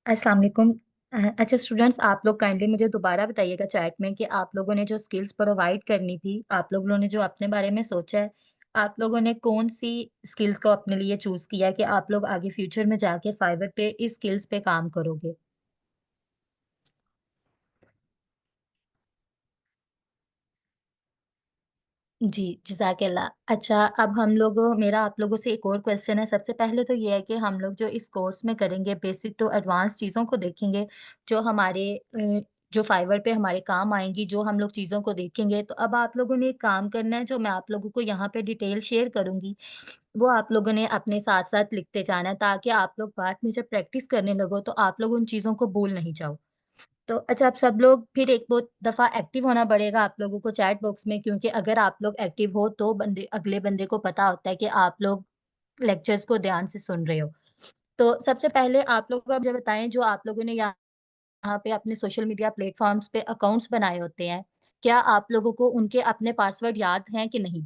अस्सलाम वालेकुम। अच्छा स्टूडेंट्स, आप लोग काइंडली मुझे दोबारा बताइएगा चैट में कि आप लोगों ने जो स्किल्स प्रोवाइड करनी थी, आप लोगों ने जो अपने बारे में सोचा है, आप लोगों ने कौन सी स्किल्स को अपने लिए चूज किया है कि आप लोग आगे फ्यूचर में जाके फाइवर पे इस स्किल्स पे काम करोगे। जी, जज़ाकल्लाह। अच्छा, अब हम लोग मेरा आप लोगों से एक और क्वेश्चन है। सबसे पहले तो ये है कि हम लोग जो इस कोर्स में करेंगे बेसिक टू एडवांस चीज़ों को देखेंगे, जो हमारे जो फाइवर पे हमारे काम आएँगी, जो हम लोग चीज़ों को देखेंगे। तो अब आप लोगों ने एक काम करना है, जो मैं आप लोगों को यहाँ पे डिटेल शेयर करूँगी, वो आप लोगों ने अपने साथ-साथ लिखते जाना है, ताकि आप लोग बाद में जब प्रैक्टिस करने लगो, तो आप लोग उन चीज़ों को भूल नहीं जाओ। तो अच्छा, आप सब लोग फिर एक दो दफा एक्टिव होना पड़ेगा आप लोगों को चैट बॉक्स में, क्योंकि अगर आप लोग एक्टिव हो तो बंदे अगले बंदे को पता होता है कि आप लोग लेक्चर्स को ध्यान से सुन रहे हो। तो सबसे पहले आप लोग को आप मुझे बताएं, जो आप लोगों ने यहाँ पे अपने सोशल मीडिया प्लेटफॉर्म्स पे अकाउंट्स बनाए होते हैं, क्या आप लोगों को उनके अपने पासवर्ड याद हैं कि नहीं?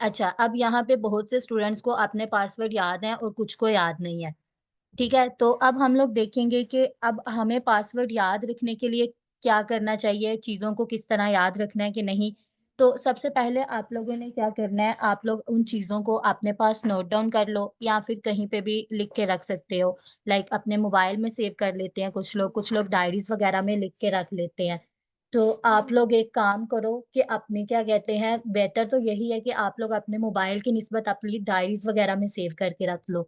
अच्छा, अब यहाँ पे बहुत से स्टूडेंट्स को अपने पासवर्ड याद हैं और कुछ को याद नहीं है। ठीक है, तो अब हम लोग देखेंगे कि अब हमें पासवर्ड याद रखने के लिए क्या करना चाहिए, चीज़ों को किस तरह याद रखना है कि नहीं। तो सबसे पहले आप लोगों ने क्या करना है, आप लोग उन चीज़ों को अपने पास नोट डाउन कर लो या फिर कहीं पे भी लिख के रख सकते हो। लाइक अपने मोबाइल में सेव कर लेते हैं कुछ लोग डायरीज वगैरह में लिख के रख लेते हैं। तो आप लोग एक काम करो कि अपने क्या कहते हैं, बेटर तो यही है कि आप लोग अपने मोबाइल की निस्बत अपनी डायरीज वगैरह में सेव करके रख लो,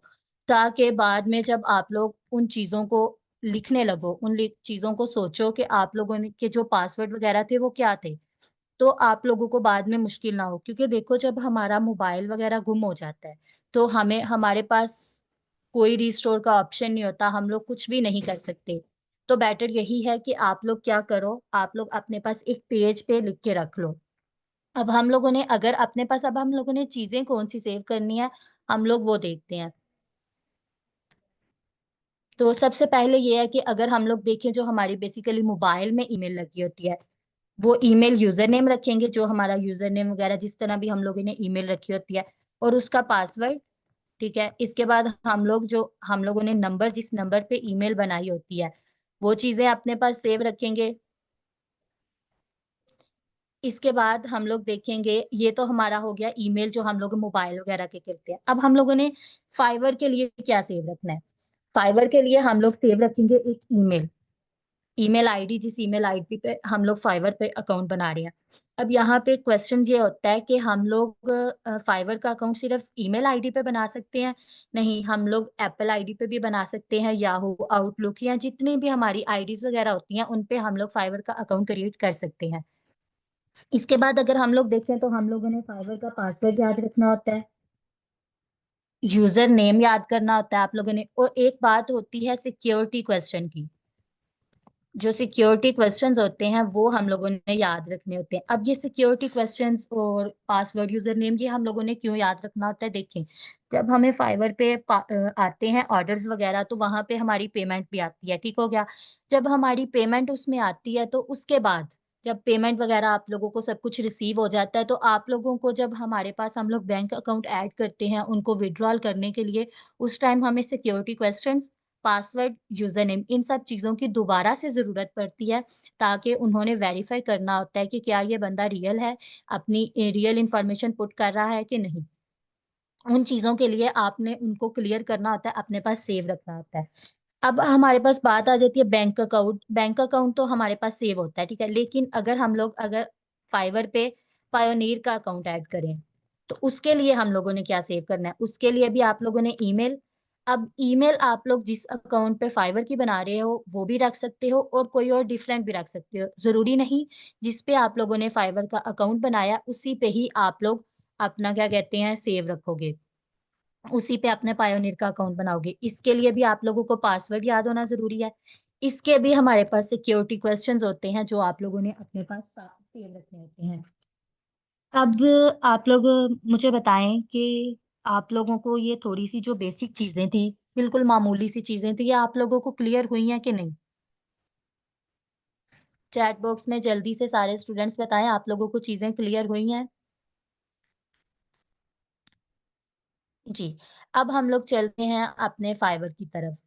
ताकि बाद में जब आप लोग उन चीज़ों को लिखने लगो, चीज़ों को सोचो कि आप लोगों ने के जो पासवर्ड वगैरह थे वो क्या थे, तो आप लोगों को बाद में मुश्किल ना हो। क्योंकि देखो, जब हमारा मोबाइल वगैरह गुम हो जाता है, तो हमें हमारे पास कोई रिस्टोर का ऑप्शन नहीं होता, हम लोग कुछ भी नहीं कर सकते। तो बेटर यही है कि आप लोग क्या करो, आप लोग अपने पास एक पेज पे लिख के रख लो। अब हम लोगों ने चीज़ें कौन-सी सेव करनी है, हम लोग वो देखते हैं। तो सबसे पहले ये है कि अगर हम लोग देखें, जो हमारी बेसिकली मोबाइल में ईमेल लगी होती है, वो ईमेल यूजर नेम रखेंगे, जो हमारा यूजर नेम वगैरह जिस तरह भी हम लोगों ने ईमेल रखी होती है, और उसका पासवर्ड। ठीक है, इसके बाद हम लोगों ने नंबर, जिस नंबर पे ईमेल बनाई होती है, वो चीजें अपने पास सेव रखेंगे। इसके बाद हम लोग देखेंगे, ये तो हमारा हो गया ईमेल जो हम लोग मोबाइल वगैरह के करते हैं। अब हम लोगों ने फाइवर के लिए क्या सेव रखना है। फाइवर के लिए हम लोग सेव रखेंगे एक ईमेल, ईमेल आईडी, जिस ईमेल आईडी पे हम लोग फाइवर पे अकाउंट बना रहे हैं। अब यहाँ पे क्वेश्चन ये होता है कि हम लोग फाइवर का अकाउंट सिर्फ ईमेल आईडी पे बना सकते हैं? नहीं, हम लोग एप्पल आईडी पे भी बना सकते हैं, याहू, आउटलुक, या जितनी भी हमारी आईडीज वगैरह होती हैं उन पे हम लोग फाइवर का अकाउंट क्रिएट कर सकते हैं। इसके बाद अगर हम लोग देखें, तो हम लोगों ने फाइवर का पासवर्ड याद रखना होता है, यूजर नेम याद करना होता है आप लोगों ने, और एक बात होती है सिक्योरिटी क्वेश्चन की। जो सिक्योरिटी क्वेश्चंस होते हैं वो हम लोगों ने याद रखने होते हैं। अब ये सिक्योरिटी क्वेश्चंस और पासवर्ड, यूजर नेम, ये हम लोगों ने क्यों याद रखना होता है, देखें। जब हमें फाइवर पे आते हैं ऑर्डर्स वगैरह, तो वहां पे हमारी पेमेंट भी आती है, ठीक हो गया। जब हमारी पेमेंट उसमें आती है, तो उसके बाद जब पेमेंट वगैरह आप लोगों को सब कुछ रिसीव हो जाता है, तो आप लोगों को जब हमारे पास हम लोग बैंक अकाउंट ऐड करते हैं उनको विड्रॉल करने के लिए, उस टाइम हमें security questions, password, user name, इन सब चीजों की दोबारा से जरूरत पड़ती है, ताकि उन्होंने वेरीफाई करना होता है कि क्या ये बंदा रियल है, अपनी रियल इंफॉर्मेशन पुट कर रहा है कि नहीं। उन चीजों के लिए आपने उनको क्लियर करना होता है, अपने पास सेव रखना होता है। अब हमारे पास बात आ जाती है बैंक अकाउंट। बैंक अकाउंट तो हमारे पास सेव होता है, ठीक है, लेकिन अगर फाइवर पे पायोनीर का अकाउंट ऐड करें, तो उसके लिए हम लोगों ने क्या सेव करना है, उसके लिए भी आप लोगों ने ईमेल। अब ईमेल आप लोग जिस अकाउंट पे फाइवर की बना रहे हो वो भी रख सकते हो, और कोई और डिफरेंट भी रख सकते हो, जरूरी नहीं। जिस पे आप लोगों ने फाइवर का अकाउंट बनाया उसी पे ही आप लोग अपना क्या कहते हैं सेव रखोगे, उसी पे अपने पायोनियर का अकाउंट बनाओगे। इसके लिए भी आप लोगों को पासवर्ड याद होना जरूरी है। इसके भी हमारे पास सिक्योरिटी क्वेश्चंस होते हैं, जो आप लोगों ने अपने पास सेव रखने होते हैं। अब आप लोग मुझे बताएं कि आप लोगों को ये थोड़ी सी जो बेसिक चीजें थी, बिल्कुल मामूली सी चीजें थी, ये आप लोगों को क्लियर हुई हैं कि नहीं? चैट बॉक्स में जल्दी से सारे स्टूडेंट्स बताएं, आप लोगों को चीजें क्लियर हुई हैं? जी। अब हम लोग चलते हैं अपने फाइवर की तरफ।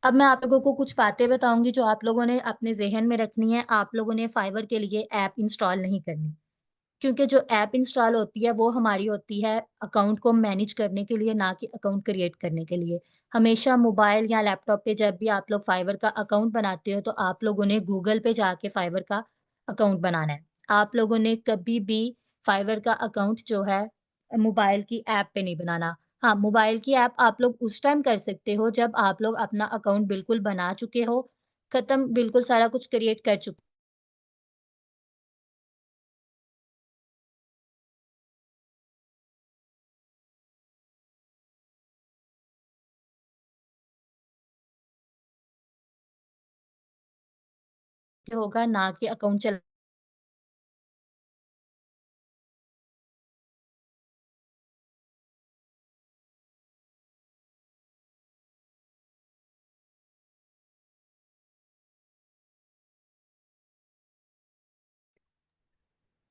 अब मैं आप लोगों को कुछ बातें बताऊँगी जो आप लोगों ने अपने ज़हन में रखनी है। आप लोगों ने फाइवर के लिए ऐप इंस्टॉल नहीं करनी। क्योंकि जो ऐप इंस्टॉल होती है वो हमारी होती है अकाउंट को मैनेज करने के लिए, ना कि अकाउंट क्रिएट करने के लिए। हमेशा मोबाइल या लैपटॉप पे जब भी आप लोग फाइवर का अकाउंट बनाते हो तो आप लोगों ने गूगल पे जाके फाइवर का अकाउंट बनाना है। आप लोगों ने कभी भी फाइवर का अकाउंट जो है मोबाइल की ऐप पे नहीं बनाना। हाँ, मोबाइल की ऐप आप लोग उस टाइम कर सकते हो जब आप लोग अपना अकाउंट बिल्कुल बना चुके हो, खत्म बिल्कुल सारा कुछ क्रिएट कर चुके होगा, ना कि अकाउंट चल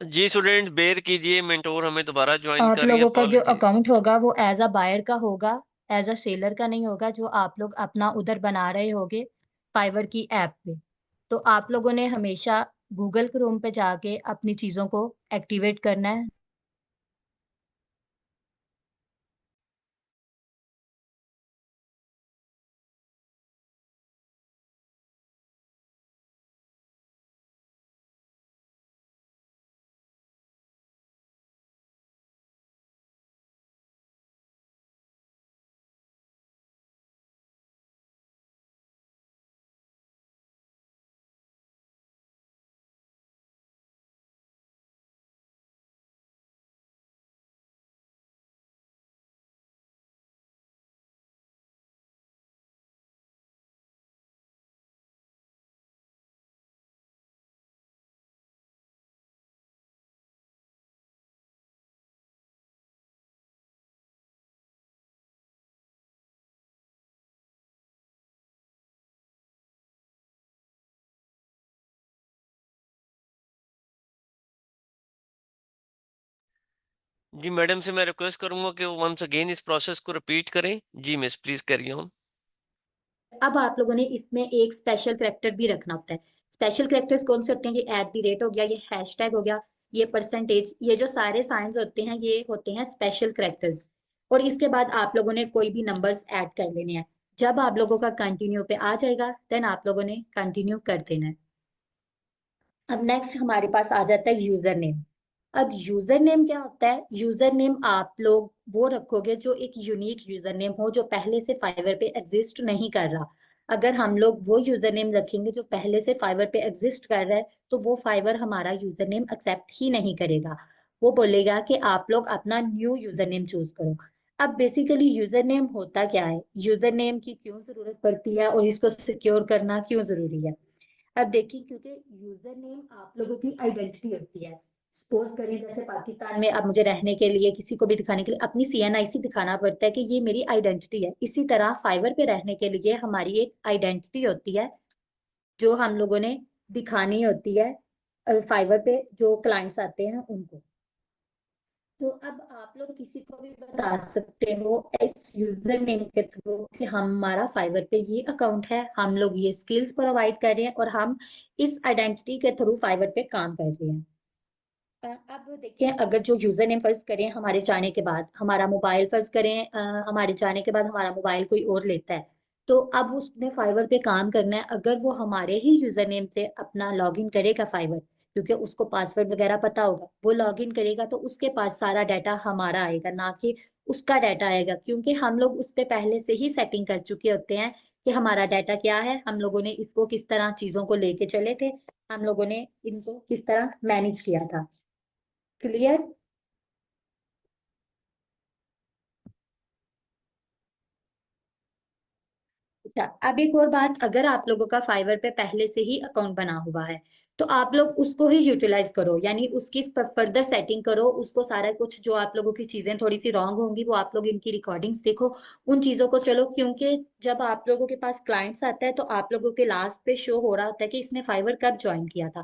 जी स्टूडेंट बेर कीजिए, मेंटोर हमें दोबारा ज्वाइन आप कर रही है, लोगों का जो अपॉलॉजीज। अकाउंट होगा वो एज़ अ बायर का होगा, एज़ अ सेलर का नहीं होगा जो आप लोग अपना उधर बना रहे होगे फाइवर की ऐप पे। तो आप लोगों ने हमेशा गूगल क्रोम पे जाके अपनी चीज़ों को एक्टिवेट करना है। जी मैडम से मैं रिक्वेस्ट करूंगा कि वो वंस अगेन इस प्रोसेस को रिपीट करें। जी मिस, प्लीज करिए ऑन। अब आप लोगों ने इसमें एक स्पेशल कैरेक्टर भी रखना होता है। स्पेशल कैरेक्टर्स कौन से होते हैं? ये एट द रेट हो गया, ये हैशटैग हो गया, ये परसेंटेज, ये जो सारे साइंस होते हैं ये होते हैं स्पेशल कैरेक्टर्स। और इसके बाद आप लोगों ने कोई भी नंबर्स ऐड कर लेने हैं। जब आप लोगों का कंटिन्यू पे आ जाएगा देन आप लोगों ने कंटिन्यू कर देना है। अब नेक्स्ट हमारे पास आ जाता है यूजर नेम। अब यूजर नेम क्या होता है? यूजर नेम आप लोग वो रखोगे जो एक यूनिक यूजर नेम हो, जो पहले से फाइवर पे एग्जिस्ट नहीं कर रहा। अगर हम लोग वो यूजर नेम रखेंगे जो पहले से फाइवर पे एग्जिस्ट कर रहा है तो वो फाइवर हमारा यूजर नेम एक्सेप्ट ही नहीं करेगा। वो बोलेगा कि आप लोग अपना न्यू यूजर नेम चूज करो। अब बेसिकली यूजर नेम होता क्या है, यूजर नेम की क्यों जरूरत पड़ती है और इसको सिक्योर करना क्यों जरूरी है? अब देखिए, क्योंकि यूजर नेम आप लोगों की आइडेंटिटी होती है। सपोज करें जैसे पाकिस्तान में अब मुझे रहने के लिए किसी को भी दिखाने के लिए अपनी सीएनआईसी दिखाना पड़ता है कि ये मेरी आइडेंटिटी है। इसी तरह फाइवर पे रहने के लिए हमारी एक आइडेंटिटी होती है जो हम लोगों ने दिखानी होती है फाइवर पे जो क्लाइंट्स आते हैं उनको। तो अब आप लोग किसी को भी बता सकते हो इस यूजर नेम के थ्रू कि हमारा फाइवर पे ये अकाउंट है, हम लोग ये स्किल्स प्रोवाइड कर रहे हैं और हम इस आइडेंटिटी के थ्रू फाइवर पे काम कर रहे हैं। अब देखिए, अगर जो यूजर नेम फर्ज करें हमारे जाने के बाद हमारा मोबाइल फर्ज करें हमारे जाने के बाद हमारा मोबाइल कोई और लेता है, तो अब उसने फाइवर पे काम करना है। अगर वो हमारे ही यूजर नेम से अपना लॉगिन करेगा फाइवर, क्योंकि उसको पासवर्ड वगैरह पता होगा, वो लॉगिन करेगा तो उसके पास सारा डाटा हमारा आएगा, ना कि उसका डाटा आएगा। क्योंकि हम लोग उस पे पहले से ही सेटिंग कर चुके होते हैं कि हमारा डाटा क्या है, हम लोगों ने इसको किस तरह चीजों को लेके चले थे, हम लोगों ने इनको किस तरह मैनेज किया था। क्लियर? अच्छा, अब एक और बात, अगर आप लोगों का फाइवर पे पहले से ही अकाउंट बना हुआ है तो आप लोग उसको ही यूटिलाइज करो, यानी उसकी फर्दर सेटिंग करो। उसको सारा कुछ जो आप लोगों की चीजें थोड़ी सी रॉन्ग होंगी वो आप लोग इनकी रिकॉर्डिंग्स देखो, उन चीजों को चलो। क्योंकि जब आप लोगों के पास क्लाइंट्स आता है तो आप लोगों के लास्ट पे शो हो रहा होता है कि इसने फाइवर कब ज्वाइन किया था।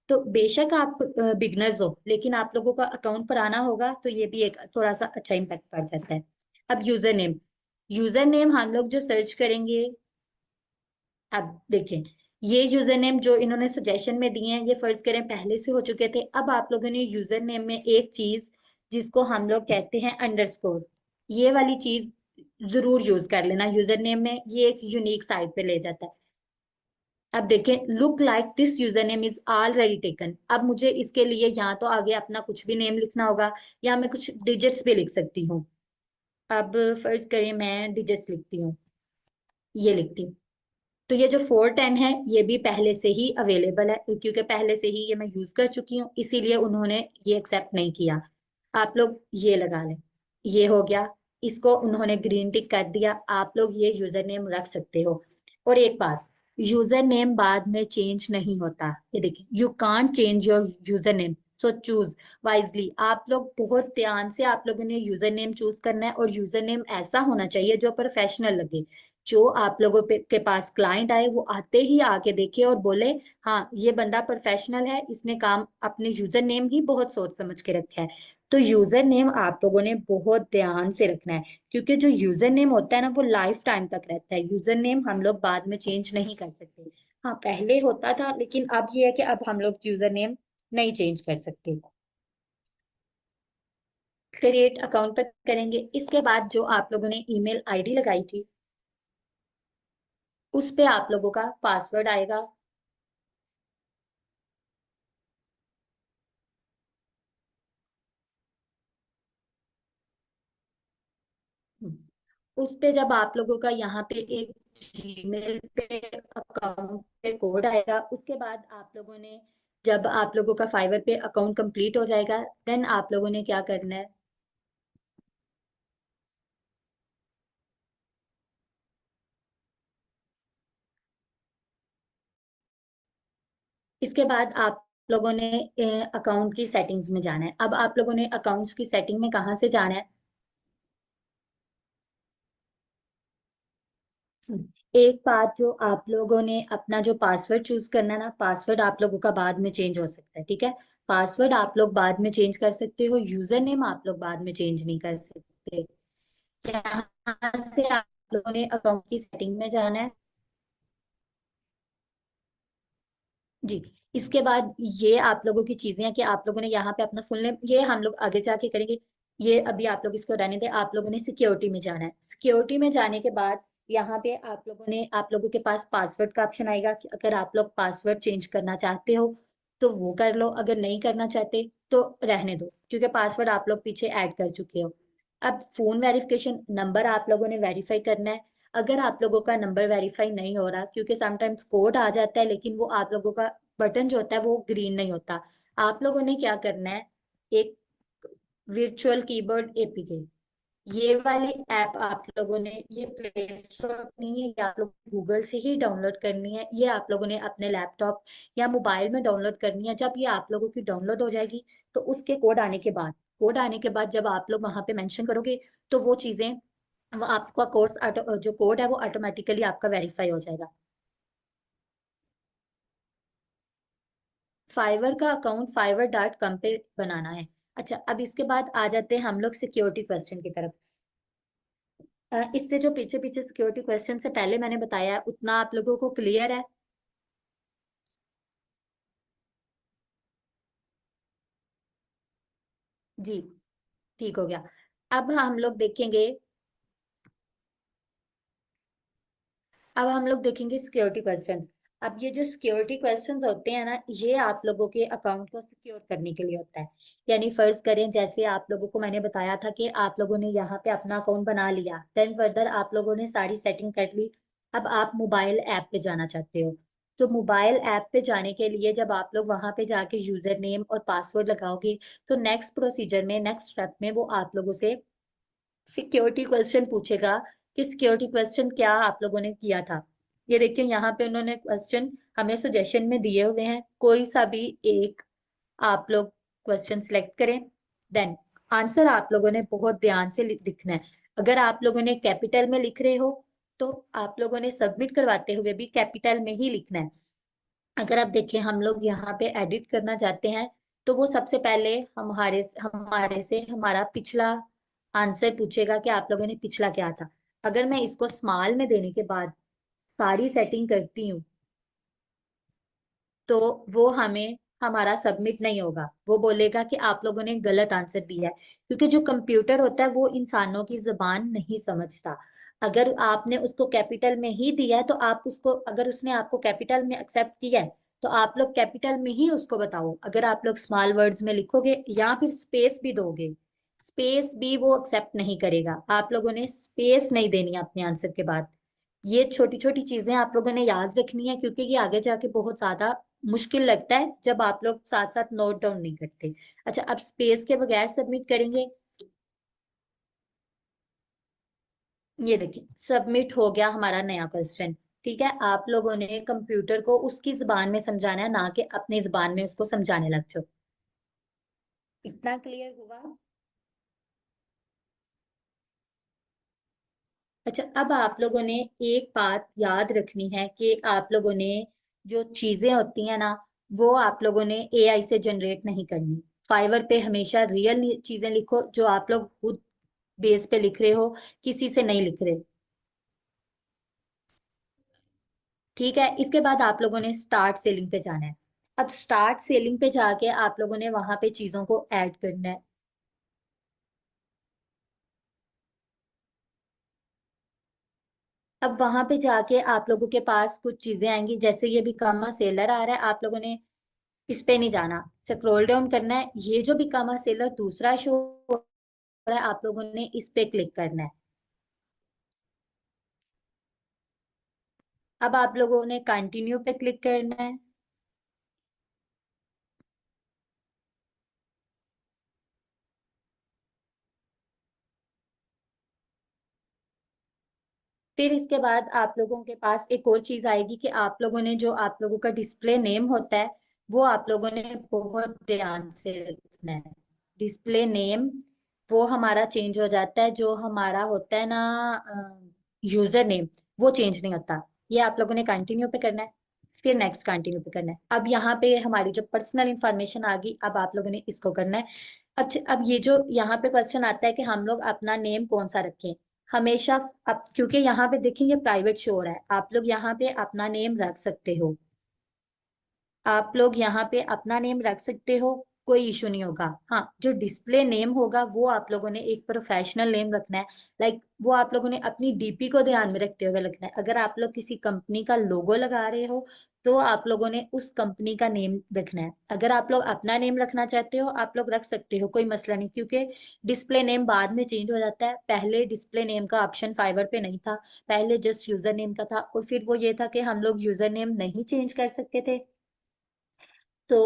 तो बेशक आप बिगनर्स हो लेकिन आप लोगों का अकाउंट पर आना होगा, तो ये भी एक थोड़ा सा अच्छा इम्पैक्ट पड़ जाता है। अब यूजर नेम हम लोग जो सर्च करेंगे, अब देखें, ये यूजर नेम जो इन्होंने सजेशन में दिए हैं ये फर्ज करें पहले से हो चुके थे। अब आप लोगों ने यूजर नेम में एक चीज जिसको हम लोग कहते हैं अंडरस्कोर, ये वाली चीज जरूर यूज कर लेना यूजर नेम में, ये एक यूनिक साइट पे ले जाता है। अब देखें, look like this user name is already taken. अब मुझे इसके लिए यहाँ तो आगे अपना कुछ भी नेम लिखना होगा, या मैं कुछ डिजिट्स भी लिख सकती हूँ। अब फर्ज करें मैं डिजिट्स लिखती हूँ, ये लिखती हूँ। तो ये जो 410 है ये भी पहले से ही अवेलेबल है, क्योंकि पहले से ही ये मैं यूज कर चुकी हूँ, इसीलिए उन्होंने ये एक्सेप्ट नहीं किया। आप लोग ये लगा लें, ये हो गया, इसको उन्होंने ग्रीन टिक कर दिया। आप लोग ये यूजर नेम रख सकते हो। और एक बात, यूजर नेम बाद में चेंज नहीं होता। ये देखिए, you can't change your user name, so choose wisely. आप लोग बहुत ध्यान से आप लोगों ने यूजर नेम चूज करना है, और यूजर नेम ऐसा होना चाहिए जो प्रोफेशनल लगे। जो आप लोगों के पास क्लाइंट आए वो आते ही आके देखे और बोले, हाँ ये बंदा प्रोफेशनल है, इसने काम अपने यूजर नेम ही बहुत सोच समझ के रखा है। तो यूजर नेम आप लोगों ने बहुत ध्यान से रखना है, क्योंकि जो यूजर नेम होता है ना वो लाइफ टाइम तक रहता है। यूजर नेम हम लोग बाद में चेंज नहीं कर सकते। हाँ पहले होता था, लेकिन अब ये है कि अब हम लोग यूजर नेम नहीं चेंज कर सकते। क्रिएट अकाउंट पर करेंगे, इसके बाद जो आप लोगों ने ईमेल आईडी लगाई थी उस पे आप लोगों का पासवर्ड आएगा। उस पे जब आप लोगों का यहाँ पे एक जीमेल पे अकाउंट पे कोड आएगा, उसके बाद आप लोगों ने, जब आप लोगों का फाइवर पे अकाउंट कंप्लीट हो जाएगा, देन आप लोगों ने क्या करना है, इसके बाद आप लोगों ने अकाउंट की सेटिंग्स में जाना है। अब आप लोगों ने अकाउंट्स की सेटिंग में कहाँ से जाना है, एक बात, जो आप लोगों ने अपना जो पासवर्ड चूज करना है ना, पासवर्ड आप लोगों का बाद में चेंज हो सकता है, ठीक है। पासवर्ड आप लोग बाद में चेंज कर सकते हो, यूजर नेम आप लोग बाद में चेंज नहीं कर सकते। यहाँ से आप लोगों ने अकाउंट की सेटिंग में जाना है। जी, इसके बाद ये आप लोगों की चीजें हैं कि आप लोगों ने यहाँ पे अपना फुल नेम, ये हम लोग आगे जाके करेंगे। ये अभी आप लोग इसको रहने दें। आप लोगों ने सिक्योरिटी में जाना है। सिक्योरिटी में जाने के बाद यहाँ पे आप लोगों ने, आप लोगों के पास पासवर्ड का ऑप्शन आएगा कि अगर आप लोग पासवर्ड चेंज करना चाहते हो तो वो कर लो, अगर नहीं करना चाहते तो रहने दो, क्योंकि पासवर्ड आप लोग पीछे ऐड कर चुके हो। अब फोन वेरिफिकेशन नंबर आप लोगों ने वेरीफाई करना है। अगर आप लोगों का नंबर वेरीफाई नहीं हो रहा, क्योंकि समटाइम्स कोड आ जाता है लेकिन वो आप लोगों का बटन जो होता है वो ग्रीन नहीं होता, आप लोगों ने क्या करना है, एक वर्चुअल कीबोर्ड एपीके, ये वाली ऐप आप लोगों ने, ये प्ले स्टोर नहीं है, ये आप लोग गूगल से ही डाउनलोड करनी है। ये आप लोगों ने अपने लैपटॉप या मोबाइल में डाउनलोड करनी है। जब ये आप लोगों की डाउनलोड हो जाएगी तो उसके कोड आने के बाद जब आप लोग वहां पे मेंशन करोगे तो वो चीजें, वो आपका कोर्स जो कोड है वो ऑटोमेटिकली आपका वेरीफाई हो जाएगा। फाइवर का अकाउंट fiverr.com पे बनाना है। अच्छा, अब इसके बाद आ जाते हैं हम लोग सिक्योरिटी क्वेश्चन की तरफ। इससे जो पीछे पीछे सिक्योरिटी क्वेश्चन से पहले मैंने बताया उतना आप लोगों को क्लियर है। जी, ठीक हो गया। अब हम लोग देखेंगे, अब हम लोग देखेंगे सिक्योरिटी क्वेश्चन। अब ये जो सिक्योरिटी क्वेश्चंस होते हैं ना, ये आप लोगों के अकाउंट को सिक्योर करने के लिए होता है। यानी फर्ज करें, जैसे आप लोगों को मैंने बताया था कि आप लोगों ने यहाँ पे अपना अकाउंट बना लिया, देन फर्दर आप लोगों ने सारी सेटिंग कर ली। अब आप मोबाइल ऐप पे जाना चाहते हो, तो मोबाइल ऐप पे जाने के लिए जब आप लोग वहां पे जाके यूजर नेम और पासवर्ड लगाओगे, तो नेक्स्ट प्रोसीजर में, नेक्स्ट स्टेप में वो आप लोगों से सिक्योरिटी क्वेश्चन पूछेगा कि सिक्योरिटी क्वेश्चन क्या आप लोगों ने किया था। ये देखिए, यहाँ पे उन्होंने क्वेश्चन हमें सजेशन में दिए हुए हैं, कोई सा भी एक आप लोग क्वेश्चन सिलेक्ट करें। देन आंसर आप लोगों ने बहुत ध्यान से लिखना है। अगर आप लोगों ने कैपिटल में लिख रहे हो तो आप लोगों ने सबमिट करवाते हुए भी कैपिटल में ही लिखना है। अगर आप देखें, हम लोग यहाँ पे एडिट करना चाहते हैं तो वो सबसे पहले हमारे हमारे से हमारा पिछला आंसर पूछेगा कि आप लोगों ने पिछला क्या था। अगर मैं इसको स्मॉल में देने के बाद सारी सेटिंग करती हूँ तो वो हमें हमारा सबमिट नहीं होगा, वो बोलेगा कि आप लोगों ने गलत आंसर दिया है। क्योंकि जो कंप्यूटर होता है वो इंसानों की जबान नहीं समझता। अगर आपने उसको कैपिटल में ही दिया है तो आप उसको, अगर उसने आपको कैपिटल में एक्सेप्ट किया है तो आप लोग कैपिटल में ही उसको बताओ। अगर आप लोग स्मॉल वर्ड्स में लिखोगे या फिर स्पेस भी दोगे, स्पेस भी वो एक्सेप्ट नहीं करेगा। आप लोगों ने स्पेस नहीं देनी है अपने आंसर के बाद। ये छोटी छोटी चीजें आप लोगों ने याद रखनी है, क्योंकि ये आगे जाके बहुत ज्यादा मुश्किल लगता है जब आप लोग साथ साथ नोट डाउन नहीं करते। अच्छा, अब स्पेस के बगैर सबमिट करेंगे। ये देखिए सबमिट हो गया हमारा नया क्वेश्चन। ठीक है, आप लोगों ने कंप्यूटर को उसकी जुबान में समझाना है, ना कि अपनी जुबान में उसको समझाने लग जाओ। इतना क्लियर हुआ? अच्छा, अब आप लोगों ने एक बात याद रखनी है कि आप लोगों ने जो चीजें होती हैं ना, वो आप लोगों ने एआई से जनरेट नहीं करनी। फाइवर पे हमेशा रियल चीजें लिखो जो आप लोग खुद बेस पे लिख रहे हो, किसी से नहीं लिख रहे। ठीक है, इसके बाद आप लोगों ने स्टार्ट सेलिंग पे जाना है। अब स्टार्ट सेलिंग पे जाके आप लोगों ने वहां पे चीजों को ऐड करना है। अब वहां पे जाके आप लोगों के पास कुछ चीजें आएंगी, जैसे ये बिकामा सेलर आ रहा है, आप लोगों ने इस पे नहीं जाना, स्क्रॉल डाउन करना है। ये जो बिकामा सेलर दूसरा शो हो रहा है, आप लोगों ने इस पे क्लिक करना है। अब आप लोगों ने कंटिन्यू पे क्लिक करना है। फिर इसके बाद आप लोगों के पास एक और चीज आएगी कि आप लोगों ने जो आप लोगों का डिस्प्ले नेम होता है वो आप लोगों ने बहुत ध्यान से रखना है। डिस्प्ले नेम वो हमारा चेंज हो जाता है, जो हमारा होता है ना यूजर नेम, वो चेंज नहीं होता। ये आप लोगों ने कंटिन्यू पे करना है, फिर नेक्स्ट कंटिन्यू पे करना है। अब यहाँ पे हमारी जो पर्सनल इंफॉर्मेशन आ गई, अब आप लोगों ने इसको करना है। अच्छा, अब ये जो यहाँ पे क्वेश्चन आता है कि हम लोग अपना नेम कौन सा रखें, हमेशा अब क्योंकि यहाँ पे देखिए ये प्राइवेट शो हो रहा है, आप लोग यहाँ पे अपना नेम रख सकते हो। आप लोग यहाँ पे अपना नेम रख सकते हो, कोई इशू नहीं होगा। हाँ, जो डिस्प्ले नेम होगा वो आप लोगों ने एक प्रोफेशनल नेम रखना है। लाइक वो आप लोगों ने अपनी डीपी को ध्यान में रखते हुए रखना है। अगर आप लोग किसी कंपनी का लोगो लगा रहे हो तो आप लोगों ने उस कंपनी का नेम रखना है। अगर आप लोग अपना नेम रखना चाहते हो आप लोग रख सकते हो, कोई मसला नहीं, क्योंकि डिस्प्ले नेम बाद में चेंज हो जाता है। पहले डिस्प्ले नेम का ऑप्शन फाइवर पे नहीं था, पहले जस्ट यूजर नेम का था। और फिर वो ये था कि हम लोग यूजर नेम नहीं चेंज कर सकते थे। तो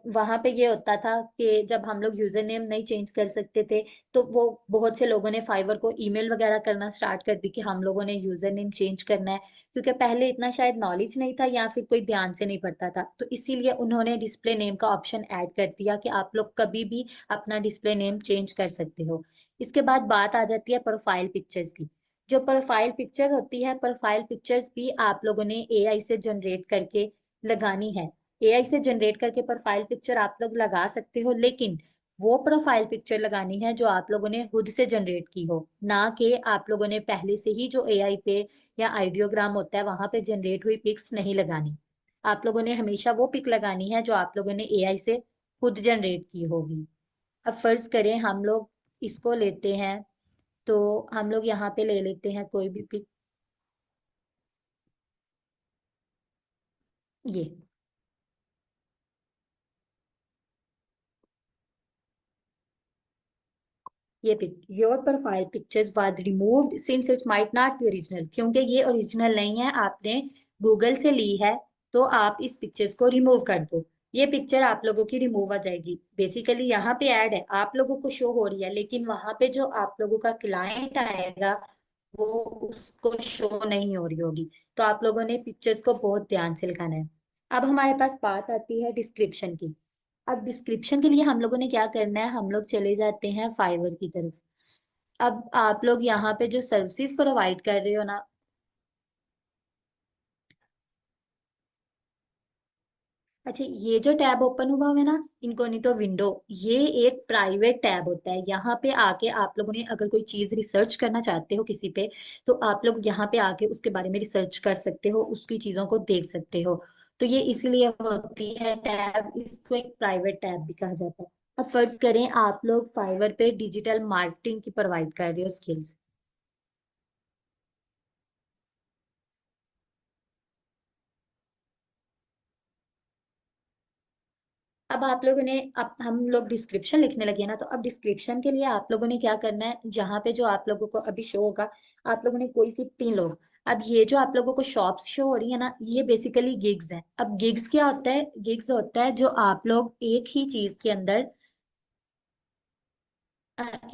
वहां पे ये होता था कि जब हम लोग यूजर नेम नहीं चेंज कर सकते थे तो वो बहुत से लोगों ने फाइवर को ईमेल वगैरह करना स्टार्ट कर दी कि हम लोगों ने यूजर नेम चेंज करना है। क्योंकि पहले इतना शायद नॉलेज नहीं था या फिर कोई ध्यान से नहीं पढ़ता था, तो इसीलिए उन्होंने डिस्प्ले नेम का ऑप्शन ऐड कर दिया कि आप लोग कभी भी अपना डिस्प्ले नेम चेंज कर सकते हो। इसके बाद बात आ जाती है प्रोफाइल पिक्चर्स की। जो प्रोफाइल पिक्चर होती है, प्रोफाइल पिक्चर्स भी आप लोगों ने एआई से जनरेट करके लगानी है। एआई से जनरेट करके प्रोफाइल पिक्चर आप लोग लगा सकते हो, लेकिन वो प्रोफाइल पिक्चर लगानी है जो आप लोगों ने खुद से जनरेट की हो, ना कि आप लोगों ने पहले से ही जो एआई पे या आइडियोग्राम होता है वहां पे जनरेट हुई पिक्स नहीं लगानी। आप लोगों ने हमेशा वो पिक लगानी है जो आप लोगों ने एआई से खुद जनरेट की होगी। अब फर्ज करें हम लोग इसको लेते हैं, तो हम लोग यहाँ पे ले लेते हैं कोई भी पिक। ये ये pic your profile pictures was removed since it might not be original, क्योंकि ये ओरिजिनल नहीं है, आपने गूगल से ली है, तो आप इस पिक्चर्स को रिमूव कर दो। ये पिक्चर आप लोगों की रिमूव हो जाएगी। बेसिकली यहाँ पे ऐड है, आप लोगों को शो हो रही है, लेकिन वहां पे जो आप लोगों का क्लाइंट आएगा वो उसको शो नहीं हो रही होगी। तो आप लोगों ने पिक्चर्स को बहुत ध्यान से लिखाना है। अब हमारे पास बात आती है डिस्क्रिप्शन की। अब डिस्क्रिप्शन के लिए हम लोगों ने क्या करना है, हम लोग चले जाते हैं फाइवर की तरफ। अब आप लोग यहाँ पे जो सर्विसेज प्रोवाइड कर रहे हो ना, अच्छा, ये जो टैब ओपन हुआ है ना, इनकॉग्निटो विंडो, ये एक प्राइवेट टैब होता है। यहाँ पे आके आप लोगों ने अगर कोई चीज रिसर्च करना चाहते हो किसी पे, तो आप लोग यहाँ पे आके उसके बारे में रिसर्च कर सकते हो, उसकी चीजों को देख सकते हो। तो ये इसलिए होती है टैब, इसको एक प्राइवेट टैब भी कहा जाता है। अब फर्ज करें आप लोग फाइवर पे डिजिटल मार्केटिंग की प्रोवाइड कर रहे हो स्किल्स। अब आप लोगों ने, अब हम लोग डिस्क्रिप्शन लिखने लगे हैं ना, तो अब डिस्क्रिप्शन के लिए आप लोगों ने क्या करना है, जहां पे जो आप लोगों को अभी शो होगा, आप लोगों ने कोई सी 3 लोग, अब ये जो आप लोगों को शॉप्स शो हो रही है ना, ये बेसिकली गिग्स है। अब गिग्स क्या होता है, गिग्स होता है जो आप लोग एक ही चीज के अंदर,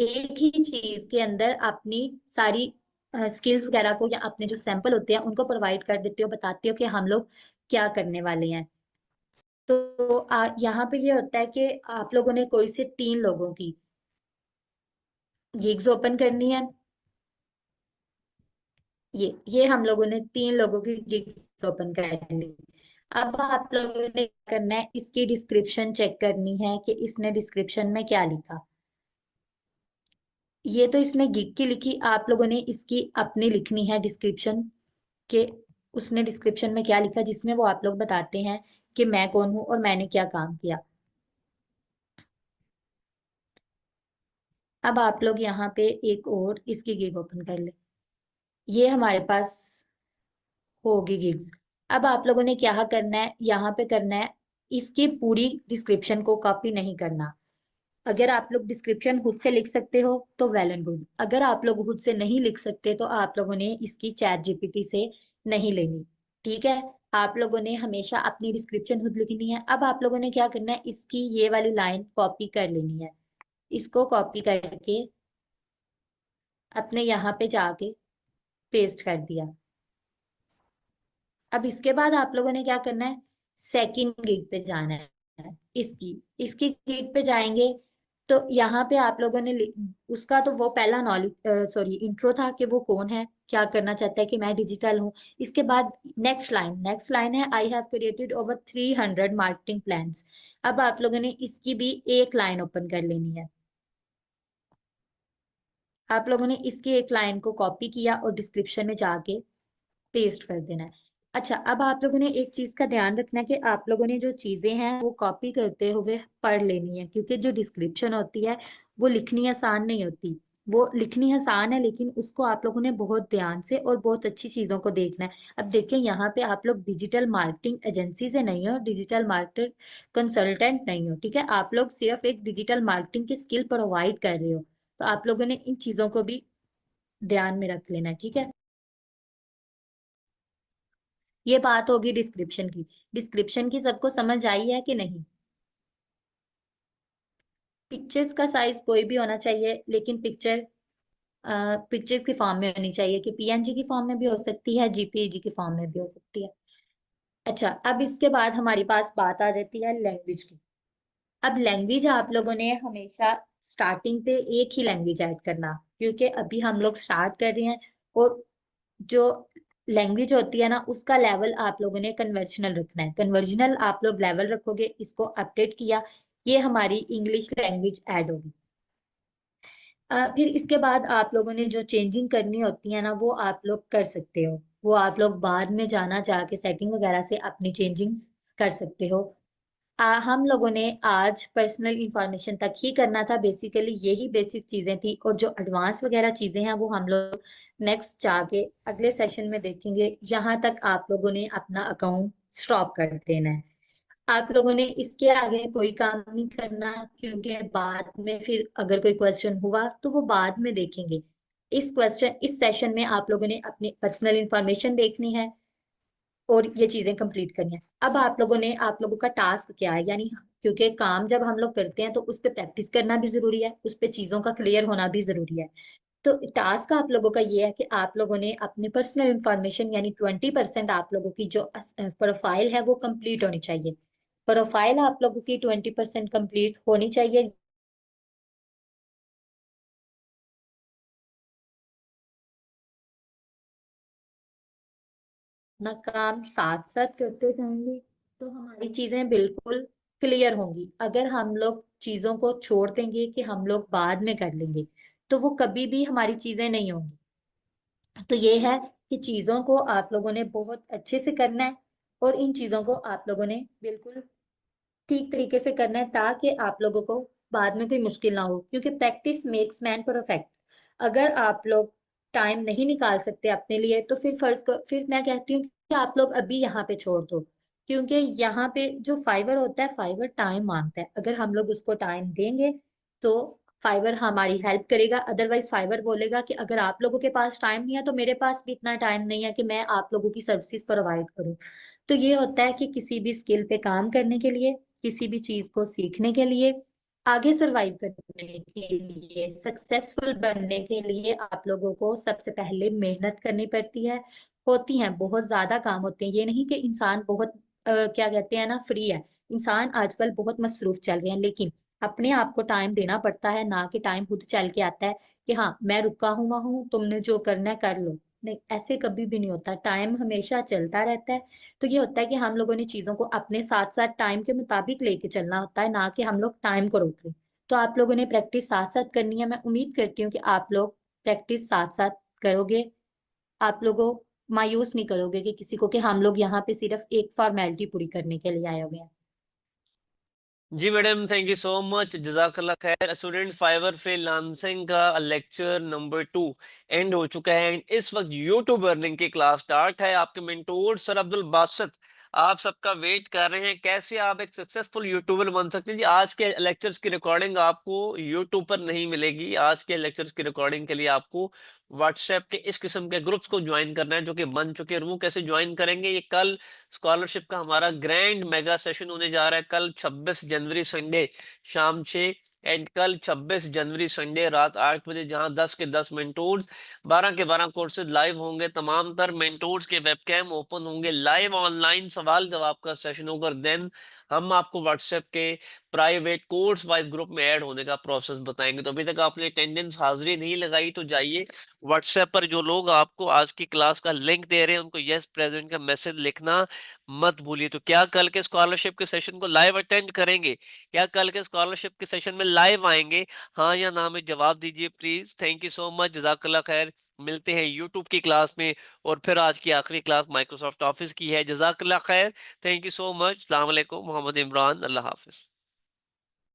एक ही चीज के अंदर अपनी सारी स्किल्स वगैरह को, या अपने जो सैंपल होते हैं उनको प्रोवाइड कर देते हो, बताते हो कि हम लोग क्या करने वाले हैं। तो यहाँ पे ये होता है कि आप लोगों ने कोई से 3 लोगों की गिग्स ओपन करनी है। ये हम लोगों ने 3 लोगों की गिग्स ओपन कर ली। अब आप लोगों ने क्या करना है, इसकी डिस्क्रिप्शन चेक करनी है कि इसने डिस्क्रिप्शन में क्या लिखा। ये तो इसने गिग की लिखी, आप लोगों ने इसकी अपनी लिखनी है डिस्क्रिप्शन, के उसने डिस्क्रिप्शन में क्या लिखा, जिसमें वो आप लोग बताते हैं कि मैं कौन हूं और मैंने क्या काम किया। अब आप लोग यहाँ पे एक और इसकी गिग ओपन कर ले। ये हमारे पास होगी गिग्स। अब आप लोगों ने क्या करना है, यहाँ पे करना है, इसकी पूरी डिस्क्रिप्शन को कॉपी नहीं करना। अगर आप लोग डिस्क्रिप्शन खुद से लिख सकते हो तो वेल एंड गुड, अगर आप लोग खुद से नहीं लिख सकते तो आप लोगों ने इसकी चैट जीपीटी से नहीं लेनी। ठीक है, आप लोगों ने हमेशा अपनी डिस्क्रिप्शन खुद लिखनी है। अब आप लोगों ने क्या करना है, इसकी ये वाली लाइन कॉपी कर लेनी है। इसको कॉपी करके अपने यहाँ पे जाके पेस्ट कर दिया। अब इसके बाद आप लोगों ने क्या करना है, सेकंड गिग पे जाना है। इसकी इसकी गिग पे जाएंगे, तो यहाँ पे आप लोगों ने उसका तो वो पहला नॉलेज, सॉरी, इंट्रो था कि वो कौन है, क्या करना चाहता है, कि मैं डिजिटल हूँ। इसके बाद नेक्स्ट लाइन है, I have created over 300 marketing plans. अब आप लोगों ने इसकी भी एक लाइन ओपन कर लेनी है। आप लोगों ने इसकी एक लाइन को कॉपी किया और डिस्क्रिप्शन में जाके पेस्ट कर देना है। अच्छा, अब आप लोगों ने एक चीज का ध्यान रखना है कि आप लोगों ने जो चीजें हैं वो कॉपी करते हुए पढ़ लेनी है, क्योंकि जो डिस्क्रिप्शन होती है वो लिखनी आसान नहीं होती। वो लिखनी आसान है, लेकिन उसको आप लोगों ने बहुत ध्यान से और बहुत अच्छी चीजों को देखना है। अब देखिए, यहाँ पे आप लोग डिजिटल मार्केटिंग एजेंसी से नहीं हो, डिजिटल मार्केटर कंसल्टेंट नहीं हो, ठीक है, आप लोग सिर्फ एक डिजिटल मार्केटिंग की स्किल प्रोवाइड कर रहे हो। तो आप लोगों ने इन चीजों को भी ध्यान में रख लेना है, ठीक है। ये बात होगी डिस्क्रिप्शन की। डिस्क्रिप्शन की सबको समझ आई है कि नहीं। पिक्चर्स का साइज कोई भी होना चाहिए, लेकिन पिक्चर्स की फॉर्म में होनी चाहिए, कि पीएनजी की फॉर्म में भी हो सकती है, जीपीईजी की फॉर्म में भी हो सकती है। अच्छा, अब इसके बाद हमारी पास बात आ जाती है लैंग्वेज की। अब लैंग्वेज आप लोगों ने हमेशा स्टार्टिंग पे एक ही लैंग्वेज ऐड करना, क्योंकि अभी हम लोग स्टार्ट कर रहे हैं। और जो लैंग्वेज होती है ना, उसका लेवल आप लोगों ने कन्वर्जनल रखना है। कन्वर्जनल आप लोग लेवल रखोगे, इसको अपडेट किया, ये हमारी इंग्लिश लैंग्वेज ऐड होगी। फिर इसके बाद आप लोगों ने जो चेंजिंग करनी होती है ना, वो आप लोग कर सकते हो। वो आप लोग बाद में जाना जाके सेटिंग वगैरह से अपनी चेंजिंग्स कर सकते हो। हम लोगों ने आज पर्सनल इंफॉर्मेशन तक ही करना था, बेसिकली यही बेसिक चीजें थी, और जो एडवांस वगैरह चीजें हैं वो हम लोग नेक्स्ट जाके अगले सेशन में देखेंगे। यहाँ तक आप लोगों ने अपना अकाउंट स्टॉप कर देना है। आप लोगों ने इसके आगे कोई काम नहीं करना, क्योंकि बाद में फिर अगर कोई क्वेश्चन हुआ तो वो बाद में देखेंगे। इस सेशन में आप लोगों ने अपनी पर्सनल इंफॉर्मेशन देखनी है और ये चीजें कंप्लीट करनी है। अब आप लोगों का टास्क क्या है, यानी क्योंकि काम जब हम लोग करते हैं तो उस पर प्रैक्टिस करना भी जरूरी है, उस पे चीजों का क्लियर होना भी जरूरी है। तो टास्क आप लोगों का ये है कि आप लोगों ने अपने पर्सनल इंफॉर्मेशन, यानी 20% आप लोगों की जो प्रोफाइल है वो कंप्लीट होनी चाहिए। प्रोफाइल आप लोगों की 20% कंप्लीट होनी चाहिए। ना काम साथ साथ करते जाएंगे। तो हमारी चीजें बिल्कुल क्लियर होंगी। अगर हम लोग चीजों को छोड़ देंगे कि हम लोग बाद में कर लेंगे, तो वो कभी भी हमारी चीजें नहीं होंगी। तो ये है कि चीजों को आप लोगों ने बहुत अच्छे से करना है, और इन चीजों को आप लोगों ने बिल्कुल ठीक तरीके से करना है, ताकि आप लोगों को बाद में कोई मुश्किल ना हो, क्योंकि प्रैक्टिस मेक्स मैन परफेक्ट। अगर आप लोग टाइम नहीं निकाल सकते अपने लिए, तो फिर मैं कहती हूँ कि आप लोग अभी यहाँ पे छोड़ दो। क्योंकि यहाँ पे जो फाइवर होता है, फाइवर टाइम मांगता है। अगर हम लोग उसको टाइम देंगे तो फाइवर हमारी हेल्प करेगा। अदरवाइज फाइवर बोलेगा कि अगर आप लोगों के पास टाइम नहीं है, तो मेरे पास भी इतना टाइम नहीं है कि मैं आप लोगों की सर्विसेज प्रोवाइड करूँ। तो ये होता है कि किसी भी स्किल पे काम करने के लिए, किसी भी चीज को सीखने के लिए, आगे सरवाइव करने के लिए, सक्सेसफुल बनने के लिए आप लोगों को सबसे पहले मेहनत करनी पड़ती है। होती है, बहुत ज्यादा काम होते हैं। ये नहीं कि इंसान बहुत क्या कहते हैं ना, फ्री है। इंसान आजकल बहुत मसरूफ चल रहे हैं, लेकिन अपने आप को टाइम देना पड़ता है, ना कि टाइम खुद चल के आता है कि हाँ मैं रुका हुआ हूँ, तुमने जो करना है कर लो। नहीं, ऐसे कभी भी नहीं होता। टाइम हमेशा चलता रहता है। तो ये होता है कि हम लोगों ने चीजों को अपने साथ साथ टाइम के मुताबिक लेके चलना होता है, ना कि हम लोग टाइम को रोक रहे। तो आप लोगों ने प्रैक्टिस साथ साथ करनी है। मैं उम्मीद करती हूँ कि आप लोग प्रैक्टिस साथ साथ करोगे। आप लोगों मायूस नहीं करोगे कि किसी को, कि हम लोग यहाँ पे सिर्फ एक फॉर्मेलिटी पूरी करने के लिए आए हुए हैं। जी madam, thank you so much, जजाकल्ला खैर। स्टूडेंट, फाइवर फ्रीलांसिंग का लेक्चर नंबर 2 एंड हो चुका है। एंड इस वक्त यूट्यूब अर्निंग की क्लास स्टार्ट है। आपके मेंटोर सर अब्दुल बासित आप सबका वेट कर रहे हैं, कैसे आप एक सक्सेसफुल यूट्यूबर बन सकते हैं। जी, आज के लेक्चर्स की रिकॉर्डिंग आपको यूट्यूब पर नहीं मिलेगी। आज के लेक्चर्स की रिकॉर्डिंग के लिए आपको व्हाट्सएप के इस किस्म के ग्रुप्स को ज्वाइन करना है जो कि बन चुके हैं। वो कैसे ज्वाइन करेंगे? ये कल स्कॉलरशिप का हमारा ग्रैंड मेगा सेशन होने जा रहा है, कल 26 जनवरी संडे शाम 6, एंड कल 26 जनवरी संडे रात 8 बजे, जहां 10 के 10 मेंटोर्स 12 के 12 कोर्सेज लाइव होंगे। तमाम तर मेंटोर्स के वेबकैम ओपन होंगे, लाइव ऑनलाइन सवाल जवाब का सेशन होगा। देन हम आपको व्हाट्सएप के प्राइवेट कोर्स वाइज ग्रुप में ऐड होने का प्रोसेस बताएंगे। तो अभी तक आपने अटेंडेंस हाजिरी नहीं लगाई तो जाइए व्हाट्सएप पर। जो लोग आपको आज की क्लास का लिंक दे रहे हैं उनको यस प्रेजेंट का मैसेज लिखना मत भूलिए। तो क्या कल के स्कॉलरशिप के सेशन को लाइव अटेंड करेंगे? क्या कल के स्कॉलरशिप के सेशन में लाइव आएंगे? हाँ या ना में जवाब दीजिए please. Thank you so much, जजाकल्ला खैर। मिलते हैं यूट्यूब की क्लास में। और फिर आज की आखिरी क्लास माइक्रोसॉफ्ट ऑफिस की है। जजाकल्ला खैर, थैंक यू सो मच। अस्सलाम वालेकुम, मोहम्मद इमरान, अल्लाह हाफिज।